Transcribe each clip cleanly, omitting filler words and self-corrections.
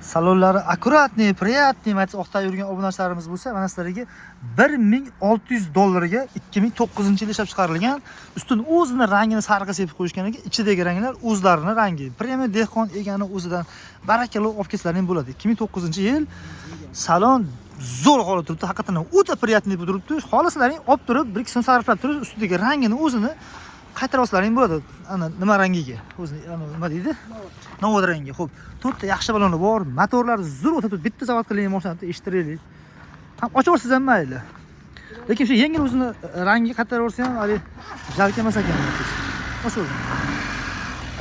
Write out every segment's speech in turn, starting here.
Salonlari akkuratniy, приятный, mayt oqta yurgan obunachilarimiz bo'lsa, mana sizlarga $1600 ga 2009-yilda ishlab chiqarilgan, ustun o'zini rangini sariqqa sepib qo'yishgan ekan, ichidagi ranglar o'zlarining rangi. Premium dehqon egani o'zidan barakalla olib ketsalar ham bo'ladi. 2009-yil salon zo'r holatda turibdi, haqiqatan o'ta приятный bo'lib turibdi. Xohlaslaring olib turib, 1-2 so'm sarflab turib, ustidagi rangini o'zini qaytarib olsalaring bo'ladi. Ana nima rangiga? O'zini nima deydi? Novod rangi. Xo'p, 4 ta yaxshi baloni bor, motorlari zo'r o'tib turibdi. Bitta zavod qilingan mashinani eshittiraylik. Ham ochib olsangiz ham mayli. Lekin shu yengil o'zini rangi qaytarib olsa ham, hali jalk emas ekan. Ochib oling.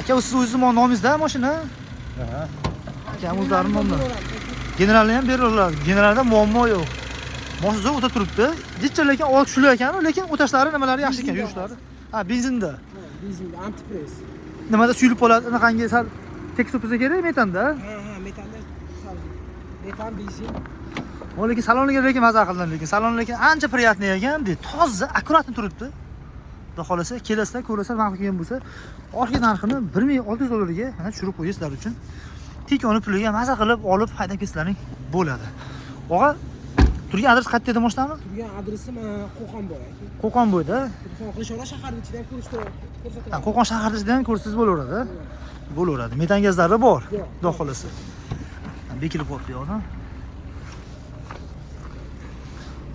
Aka, siz o'zingiz nomingizda mashina? Ha. Aka, o'zlari nomlar. Generalni ham beriladi. Generalda muammo yo'q. Mashina zo'r o'tib turibdi. Jichcha lekin olib tushilar ekan, lekin o'tashlari nimalari yaxshi ekan, yurishlari. Ha, benzinda. Benzinda antipress. Nimada suyulib qoladi, anaqangi sal tekis o'tsa kerak metanda. Ha, metanda sal. Metan benzin. Lekin saloniga lekin maza qildim, lekin salon lekin ancha приятный ekan, toza, akkuratni turibdi. Xudo xolasa, kelasizlar, ko'rasizlar, ma'qul kelgan bo'lsa, orqa narxini $1600 ga mana tushirib qo'yingizlar uchun. Tik uni puliga maza qilib olib haydab ketsaring bo'ladi. Og'a, turgan adres qayerda edi mashinani? Turgan adresim Qo'qonboy. Qo'qonboyda. Qo'qon shaharning ichidan ko'rsatadi. Qo'qon shaharning ichidan ko'rsangiz bo'laveradi. Bo'laveradi. Metan gazlari bor. Xudo xolasa. Bekilib qolibdi yo'qmi?